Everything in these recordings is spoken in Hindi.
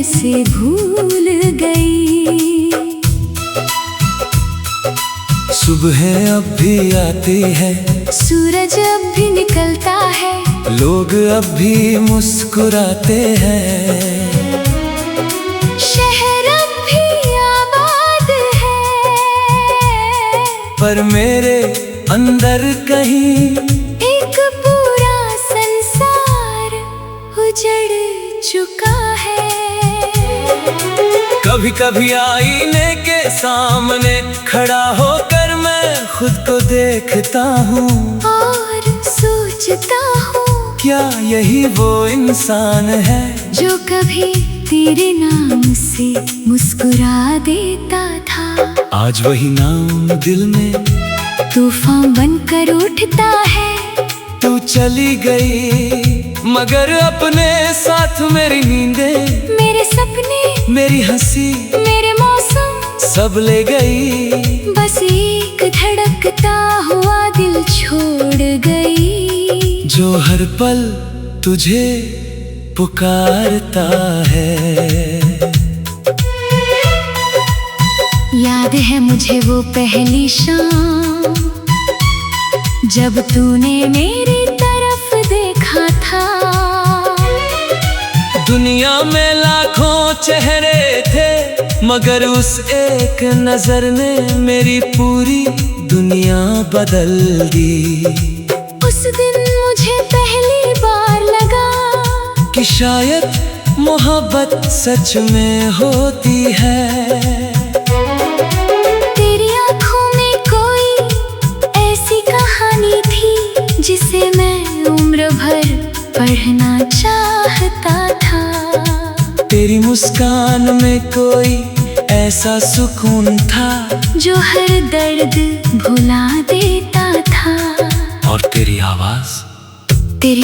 से भूल गई। सुबह अब भी आती है, सूरज अब भी निकलता है, लोग अब भी मुस्कुराते हैं। शहर अब भी आबाद है, पर मेरे अंदर कहीं एक पूरा संसार उजड़ चुका है। कभी कभी आईने के सामने खड़ा होकर मैं खुद को देखता हूँ और सोचता हूँ, क्या यही वो इंसान है जो कभी तेरे नाम से मुस्कुरा देता था। आज वही नाम दिल में तूफान बनकर उठता है। तू चली गई मगर अपने साथ मेरी नींदें, मेरे सपने, मेरी हंसी, मेरे मौसम सब ले गई। बस एक धड़कता हुआ दिल छोड़ गई, जो हर पल तुझे पुकारता है। याद है मुझे वो पहली शाम, जब तूने मेरी तरफ देखा था। दुनिया में लाखों चेहरे थे मगर उस एक नजर ने मेरी पूरी दुनिया बदल दी। उस दिन मुझे पहली बार लगा कि शायद मोहब्बत सच में होती है। तेरी आंखों में कोई ऐसी कहानी थी जिसे मैं उम्र भर पढ़ना चाहता था। तेरी मुस्कान में कोई ऐसा सुकून था जो हर दर्द भुला देता था। और तेरी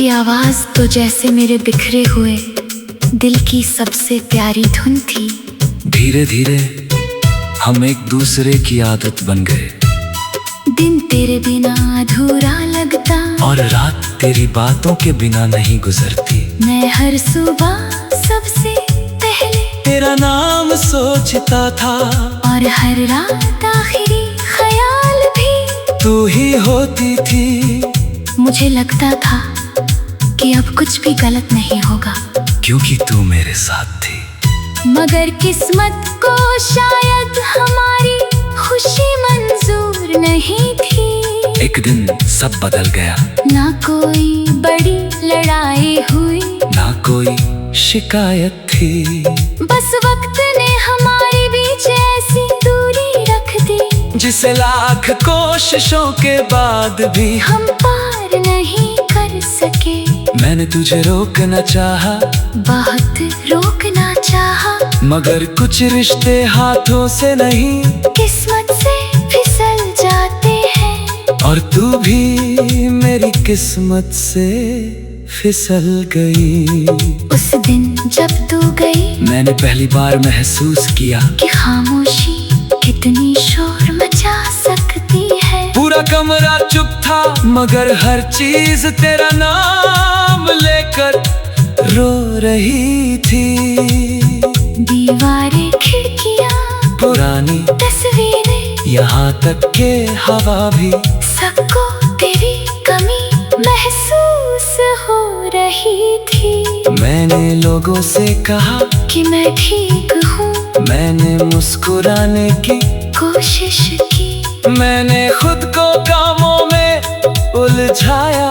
आवाज तो जैसे मेरे बिखरे हुए दिल की सबसे प्यारी धुन थी। धीरे धीरे हम एक दूसरे की आदत बन गए। दिन तेरे बिना अधूरा लगता और रात तेरी बातों के बिना नहीं गुजरती। मैं हर सुबह सबसे पहले तेरा नाम सोचता था और हर रात आखिरी ख्याल भी तू ही होती थी। मुझे लगता था कि अब कुछ भी गलत नहीं होगा, क्योंकि तू मेरे साथ थी। मगर किस्मत को शायद हमारी खुशी मंजूर नहीं थी। एक दिन सब बदल गया, ना कोई बड़ी लड़ाई हुई, ना कोई शिकायत थी। बस वक्त ने हमारे बीच ऐसी दूरी रख दी जिसे लाख कोशिशों के बाद भी हम पार नहीं कर सके। मैंने तुझे रोकना चाहा, बहुत रोकना चाहा, मगर कुछ रिश्ते हाथों से नहीं किस्मत से फिसल जाते हैं। और तू भी मेरी किस्मत से फिसल गई। उस दिन जब तू गई मैंने पहली बार महसूस किया कि खामोशी कितनी शोर मचा सकती है। पूरा कमरा चुप था मगर हर चीज तेरा नाम लेकर रो रही थी। दीवारें, खिड़कियाँ, पुरानी तस्वीरें, यहाँ तक के हवा भी, सबको तेरी कमी महसूस हो रही थी। मैंने लोगों से कहा कि मैं ठीक हूँ, मैंने मुस्कुराने की कोशिश की, मैंने खुद को कामों में उलझाया।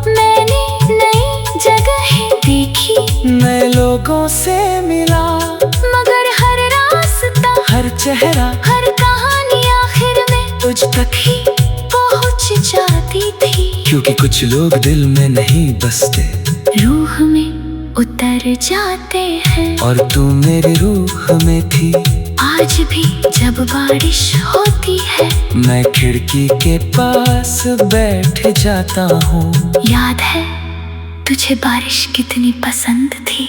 मैंने नई जगहें देखी, नए लोगों से मिला, मगर हर रास्ता, हर चेहरा, हर कहानी आखिर में तुझ तक ही पहुँच जाती थी। क्योंकि कुछ लोग दिल में नहीं बसते, रूह में उतर जाते हैं। और तू मेरी रूह में थी। आज भी जब बारिश होती है मैं खिड़की के पास बैठ जाता हूँ। याद है तुझे बारिश कितनी पसंद थी।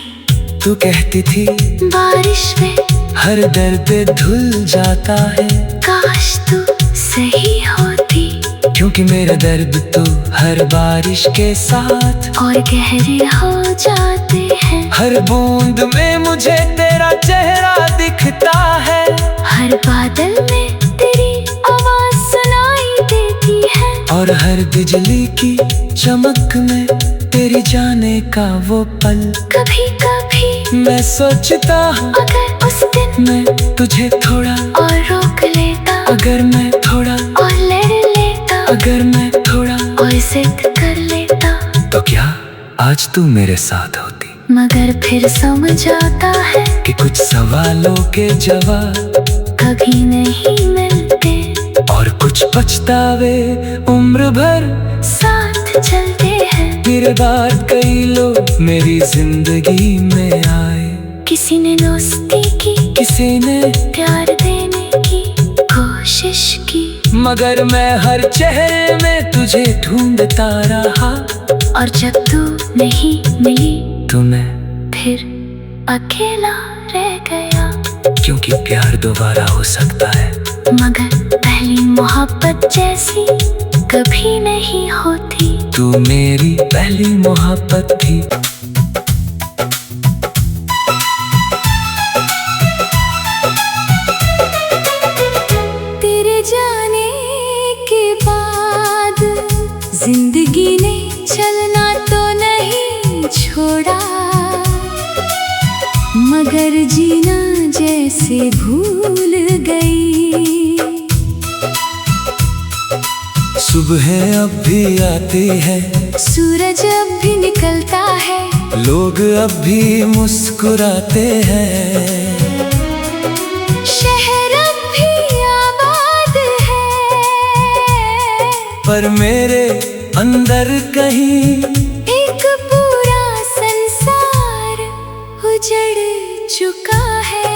तू कहती थी बारिश में हर दर्द धुल जाता है। काश तू सही होती। क्योंकि मेरा दर्द तो हर बारिश के साथ और गहरे हो जाते हैं। हर बूंद में मुझे तेरा चेहरा दिखता है। हर बादल में तेरी आवाज सुनाई देती है। और हर बिजली की चमक में तेरी जाने का वो पल। कभी कभी मैं सोचता हूँ अगर उस दिन मैं तुझे थोड़ा और रोक लेता, अगर मैं थोड़ा और लड़ लेता, अगर मैं थोड़ा और जिद कर लेता, तो क्या आज तू मेरे साथ होती। मगर फिर समझ आता है कि कुछ सवालों के जवाब कभी नहीं मिलते, और कुछ पछतावे उम्र भर साथ चलते हैं। मेरे बाद कई लोग मेरी जिंदगी में आए। किसी ने दोस्ती की, किसी ने प्यार देने की कोशिश की, मगर मैं हर चेहरे में तुझे ढूंढता रहा। और जब तू नहीं मिली तो मैं फिर अकेला रह गया। क्योंकि प्यार दोबारा हो सकता है, मगर पहली मोहब्बत जैसी कभी नहीं होती। तू मेरी पहली मोहब्बत थी। तेरे जाने के बाद जिंदगी ने चलना तो नहीं छोड़ा, मगर जीना जैसे भूल गई। सुबह अब भी आती है, सूरज अब भी निकलता है, लोग अब भी मुस्कुराते हैं। शहर अब भी आबाद है, पर मेरे अंदर कहीं एक पूरा संसार उजड़ चुका है।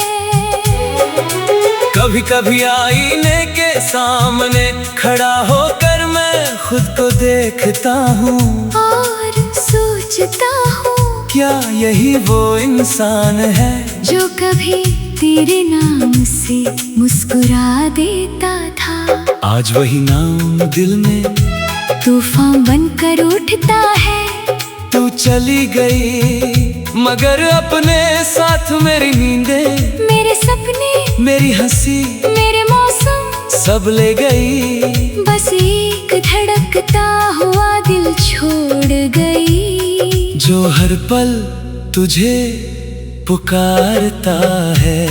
कभी कभी आईने के सामने खड़ा होकर मैं खुद को देखता हूँ और सोचता हूँ क्या यही वो इंसान है जो कभी तेरे नाम से मुस्कुरा देता था। आज वही नाम दिल में तूफान बनकर उठता है। तू चली गई मगर अपने साथ मेरी नींदें, मेरे सपने, मेरी हंसी, मेरे मौसम सब ले गई। बस एक धड़कता हुआ दिल छोड़ गई, जो हर पल तुझे पुकारता है।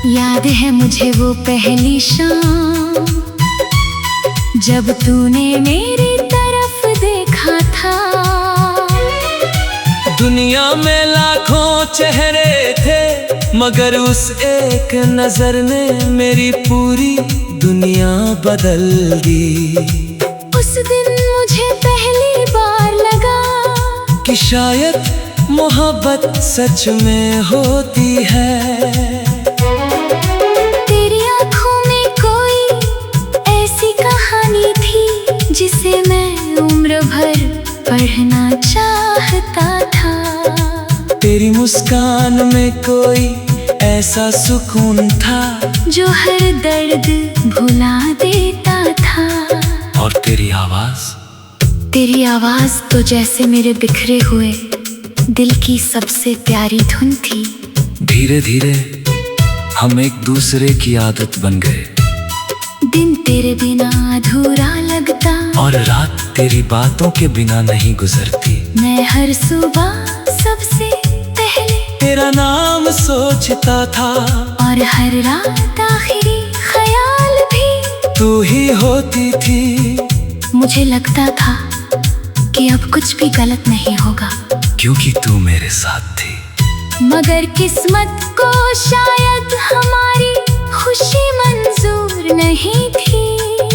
याद है मुझे वो पहली शाम जब तूने मेरी तरफ देखा था। दुनिया में लाखों चेहरे थे मगर उस एक नजर ने मेरी पूरी दुनिया बदल दी। उस दिन मुझे पहली बार लगा कि शायद मोहब्बत सच में होती है। तेरी आँखों में कोई ऐसी कहानी थी जिसे मैं उम्र भर पढ़ना चाहता था। तेरी मुस्कान में कोई ऐसा सुकून था जो हर दर्द भुला देता था। और तेरी आवाज तो जैसे मेरे बिखरे हुए दिल की सबसे प्यारी धुन थी। धीरे धीरे हम एक दूसरे की आदत बन गए। दिन तेरे बिना अधूरा लगता और रात तेरी बातों के बिना नहीं गुजरती। मैं हर सुबह सबसे पहले तेरा नाम सोचता था और हर रात आखिरी ख्याल भी तू ही होती थी। मुझे लगता था कि अब कुछ भी गलत नहीं होगा क्योंकि तू मेरे साथ थी। मगर किस्मत को शायद हमारी खुशी मंजूर नहीं थी।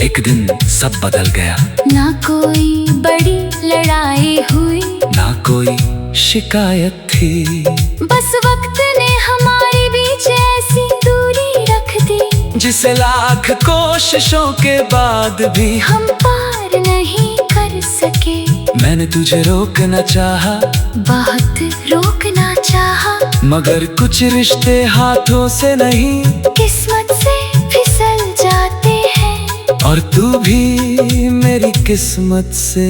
एक दिन सब बदल गया, ना कोई बड़ी लड़ाई हुई, ना कोई शिकायत थी। बस वक्त ने हमारे बीच ऐसी दूरी रख दी जिसे लाख कोशिशों के बाद भी हम पार नहीं कर सके। मैंने तुझे रोकना चाहा, बहुत रोकना चाहा, मगर कुछ रिश्ते हाथों से नहीं किस्मत से फिसल जाते और तू भी मेरी किस्मत से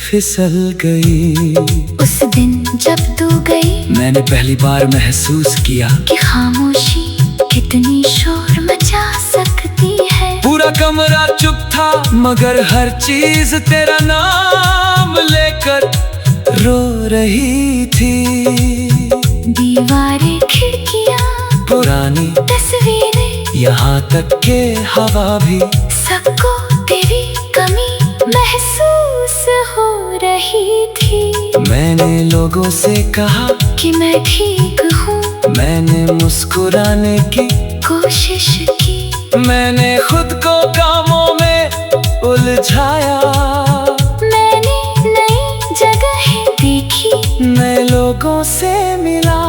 फिसल गई। उस दिन जब तू गई मैंने पहली बार महसूस किया कि खामोशी कितनी शोर मचा सकती है। पूरा कमरा चुप था मगर हर चीज तेरा नाम लेकर रो रही थी। दीवारें, खिड़कियां, पुरानी तस्वीरें, यहाँ तक के हवा भी, सबको तेरी कमी महसूस हो रही थी। मैंने लोगों से कहा कि मैं ठीक हूँ, मैंने मुस्कुराने की कोशिश की। मैंने खुद को कामों में उलझाया। मैंने नई जगहें देखी, नए लोगों से मिला,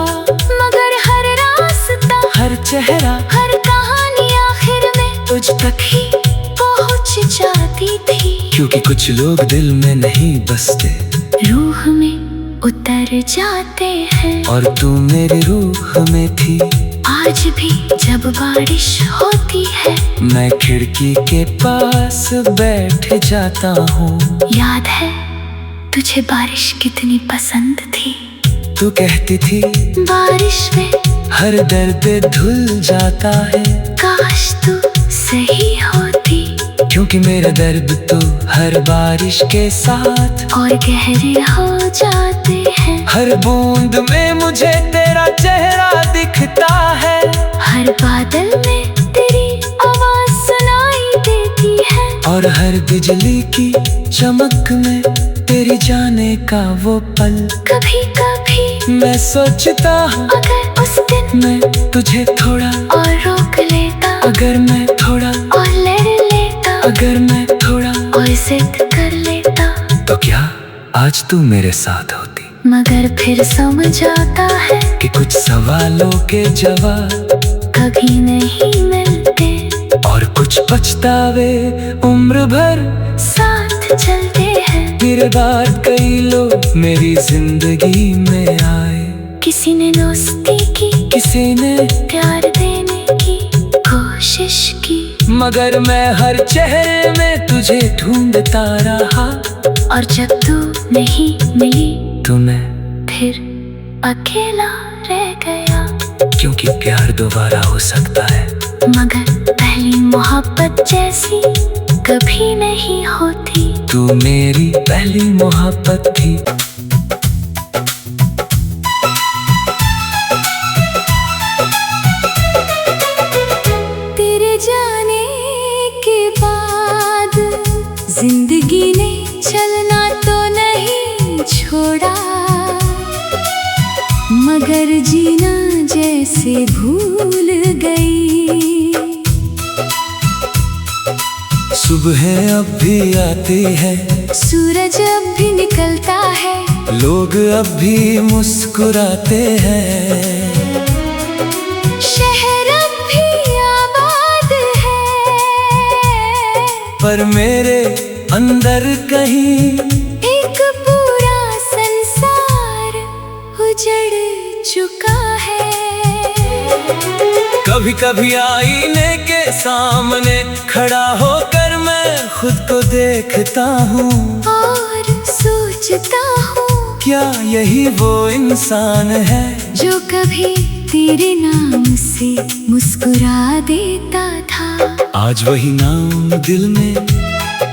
मगर हर रास्ता, हर चेहरा, हर कहानी आखिर में तुझ तक ही पहुँच जाती थी। क्योंकि कुछ लोग दिल में नहीं बसते, रूह में उतर जाते हैं। और तू मेरी रूह में थी। आज भी जब बारिश होती है, मैं खिड़की के पास बैठ जाता हूँ। याद है तुझे बारिश कितनी पसंद थी। तू कहती थी बारिश में हर दर्द धुल जाता है। काश तू सही होती, क्योंकि मेरा दर्द तो हर बारिश के साथ और गहरे हो जाते हैं। हर बूंद में मुझे तेरा चेहरा दिखता है। हर बादल में तेरी आवाज सुनाई देती है। और हर बिजली की चमक में तेरी जाने का वो पल। कभी कभी मैं सोचता हूँ अगर उस दिन मैं तुझे थोड़ा और रोक लेता, अगर मैं थोड़ा और लड़ लेता, अगर मैं थोड़ा और जिद कर लेता, तो क्या आज तू मेरे साथ होती। मगर फिर समझ आता है कि कुछ सवालों के जवाब कभी नहीं मिलते, और कुछ पछतावे उम्र भर साथ चलते हैं। मेरे बाद कई लोग मेरी जिंदगी में आए। किसी ने दोस्ती की, किसी ने प्यार देने की कोशिश की, मगर मैं हर चेहरे में तुझे ढूंढता रहा। और जब तू नहीं मिली तो मैं फिर अकेला रह गया। क्योंकि प्यार दोबारा हो सकता है, मगर पहली मोहब्बत जैसी कभी नहीं होती। तू मेरी पहली मोहब्बत थी। तेरे जाने के बाद जिंदगी ने चलना तो नहीं छोड़ा, मगर जीना जैसे भूल गई। सुबह अब भी आती है, सूरज अब भी निकलता है, लोग अब भी मुस्कुराते हैं। शहर अब भी आबाद है, पर मेरे अंदर कहीं एक पूरा संसार उजड़ चुका है। कभी कभी आईने के सामने खड़ा होकर मैं खुद को देखता हूँ, और सोचता हूँ क्या यही वो इंसान है जो कभी तेरे नाम से मुस्कुरा देता था। आज वही नाम दिल में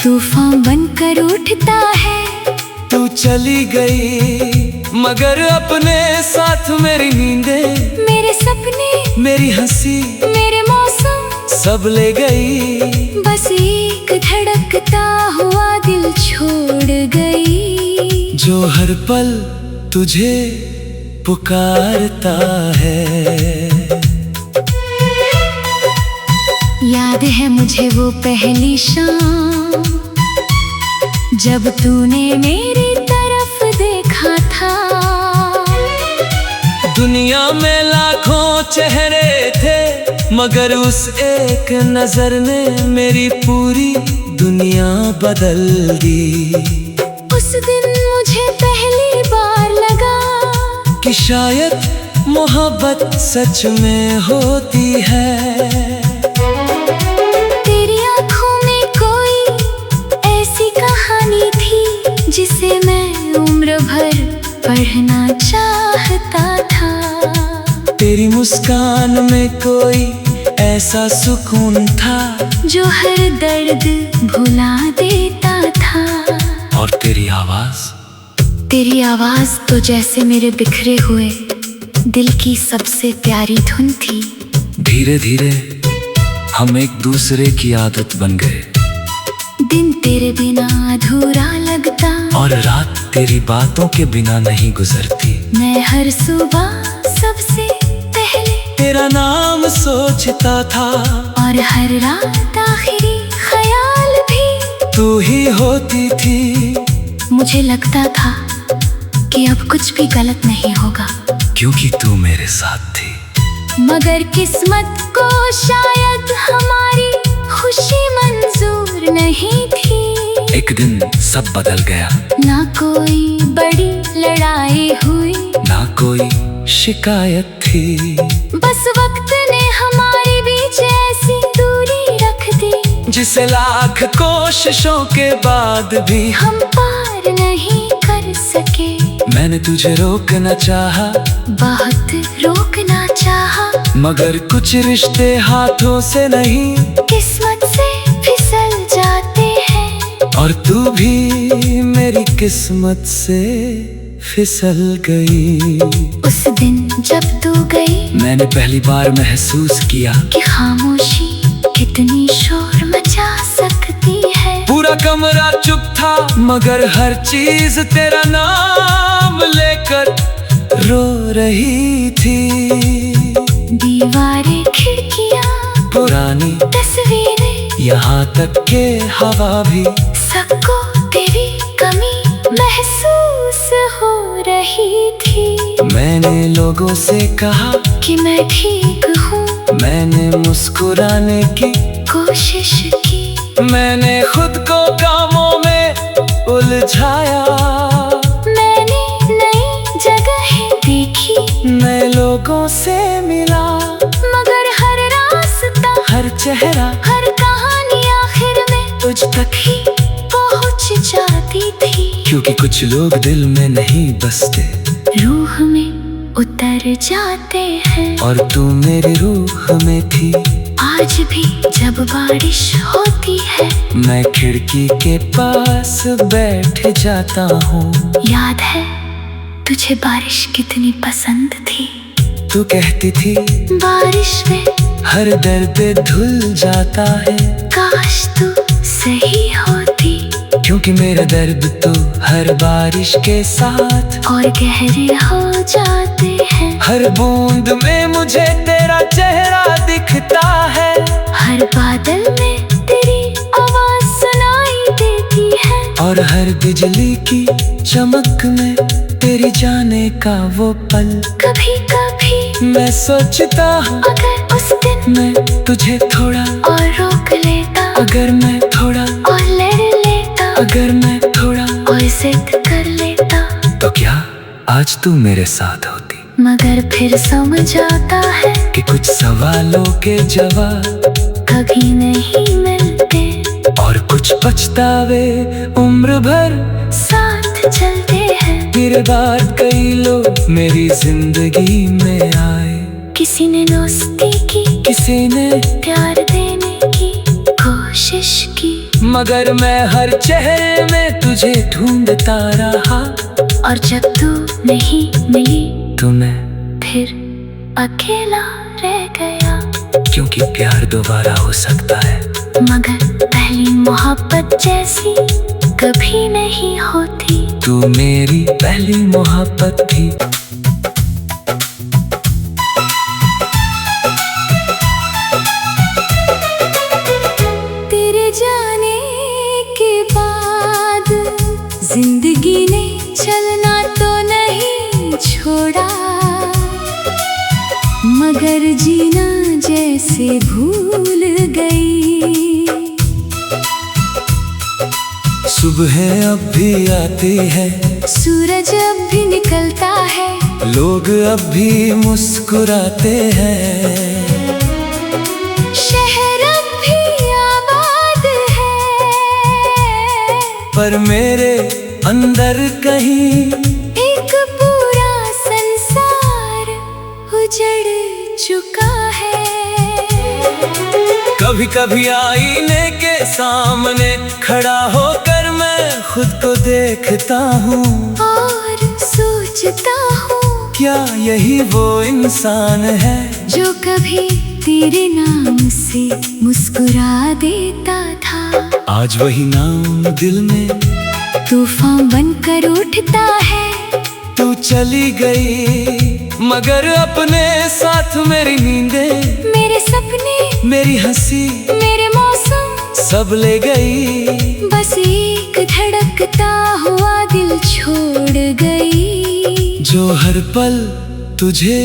तूफान बनकर उठता है। तू चली गई मगर अपने साथ मेरी नींदें, मेरे सपने, मेरी हंसी, मेरे मौसम सब ले गई। बस एक धड़कता हुआ दिल छोड़ गई, जो हर पल तुझे पुकारता है। याद है मुझे वो पहली शाम जब तूने मेरी तरफ देखा था। दुनिया में लाखों चेहरे थे मगर उस एक नजर ने मेरी पूरी दुनिया बदल दी। उस दिन मुझे पहली बार लगा कि शायद मोहब्बत सच में होती है। तेरी आंखों में भर पढ़ना चाहता था। तेरी मुस्कान में कोई ऐसा सुकून था जो हर दर्द भुला देता था। और तेरी आवाज तो जैसे मेरे बिखरे हुए दिल की सबसे प्यारी धुन थी। धीरे धीरे हम एक दूसरे की आदत बन गए। दिन तेरे बिना अधूरा लगता और रात तेरी बातों के बिना नहीं गुजरती। मैं हर सुबह सबसे पहले तेरा नाम सोचता था और हर रात आखिरी ख्याल भी तू ही होती थी। मुझे लगता था कि अब कुछ भी गलत नहीं होगा, क्योंकि तू मेरे साथ थी। मगर किस्मत को शायद हमारी खुशी मंजूर नहीं थी। एक दिन सब बदल गया। ना कोई बड़ी लड़ाई हुई, ना कोई शिकायत थी। बस वक्त ने हमारे बीच ऐसी दूरी रख दी जिसे लाख कोशिशों के बाद भी हम पार नहीं कर सके। मैंने तुझे रोकना चाहा, बहुत रोकना चाहा, मगर कुछ रिश्ते हाथों से नहीं किस्मत से फिसल जाते हैं। और तू भी मेरी किस्मत से फिसल गई। उस दिन जब तू गई मैंने पहली बार महसूस किया कि खामोशी कितनी शोर मचा सकती है। पूरा कमरा चुप था, मगर हर चीज तेरा नाम लेकर रो रही थी। दीवारें, खिड़कियां, पुरानी तस्वीरें, यहाँ तक के हवा भी सबको तेरी कमी महसूस हो रही थी। मैंने लोगों से कहा कि मैं ठीक हूँ, मैंने मुस्कुराने की कोशिश की, मैंने खुद को कामों में उलझाया। मैंने नई जगहें देखी, नए लोगों से मिला, मगर हर रास्ता, हर चेहरा, हर कहानी आखिर में तुझ तक ही पहुँच जाती थी। क्योंकि कुछ लोग दिल में नहीं बसते, रूह में उतर जाते हैं। और तू मेरी रूह में थी। आज भी जब बारिश होती है मैं खिड़की के पास बैठ जाता हूँ। याद है तुझे बारिश कितनी पसंद थी। तू कहती थी बारिश में हर दर्द धुल जाता है। काश तू सही होती, क्योंकि मेरा दर्द तो हर बारिश के साथ और गहरे हो जाते हैं। हर बूंद में मुझे तेरा चेहरा दिखता है। हर बादल में तेरी आवाज सुनाई देती है। और हर बिजली की चमक में तेरी जाने का वो पल। कभी कभी मैं सोचता हूँ अगर उस दिन मैं तुझे थोड़ा और रोक लेता, अगर मैं थोड़ा और लड़ लेता, अगर मैं थोड़ा और जिद कर लेता, तो क्या आज तू मेरे साथ होती। मगर फिर समझ आता है कि कुछ सवालों के जवाब कभी नहीं मिलते, और कुछ पछतावे उम्र भर साथ चलते हैं। फिर बार कई लोग मेरी जिंदगी में आए। किसी ने दोस्ती की, किसी ने प्यार देने की कोशिश की, मगर मैं हर चेहरे में तुझे ढूंढता रहा। और जब तू नहीं मिली तो मैं फिर अकेला रह गया। क्योंकि प्यार दोबारा हो सकता है, मगर पहली मोहब्बत जैसी कभी नहीं होती। तू मेरी पहली मोहब्बत थी। तेरे जाने के बाद जिंदगी ने चलना तो नहीं छोड़ा, मगर जीना जैसे भूल गई। सुबह अब भी आती है, सूरज अब भी निकलता है, लोग अब भी मुस्कुराते हैं। शहर अब भी आबाद है, पर मेरे अंदर कहीं एक पूरा संसार उजड़ चुका है। कभी कभी आईने के सामने खड़ा होकर मैं खुद को देखता हूँ और सोचता हूँ क्या यही वो इंसान है जो कभी तेरे नाम से मुस्कुरा देता था। आज वही नाम दिल में तूफान बनकर उठता है। तू चली गई मगर अपने साथ मेरी नींदें, मेरे सपने, मेरी हंसी, मेरे मौसम सब ले गई। बस एक धड़कता हुआ दिल छोड़ गई जो हर पल तुझे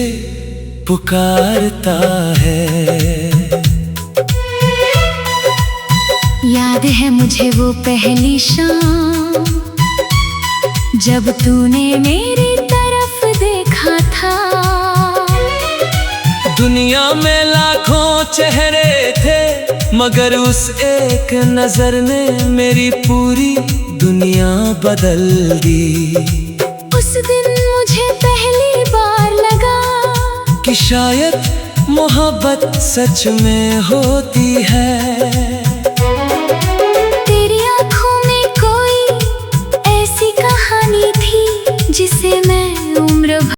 पुकारता है। याद है मुझे वो पहली शाम जब तूने मेरी तरफ देखा था। दुनिया में लाखों चेहरे थे मगर उस एक नजर ने मेरी पूरी दुनिया बदल दी। उस दिन मुझे पहली बार लगा कि शायद मोहब्बत सच में होती है।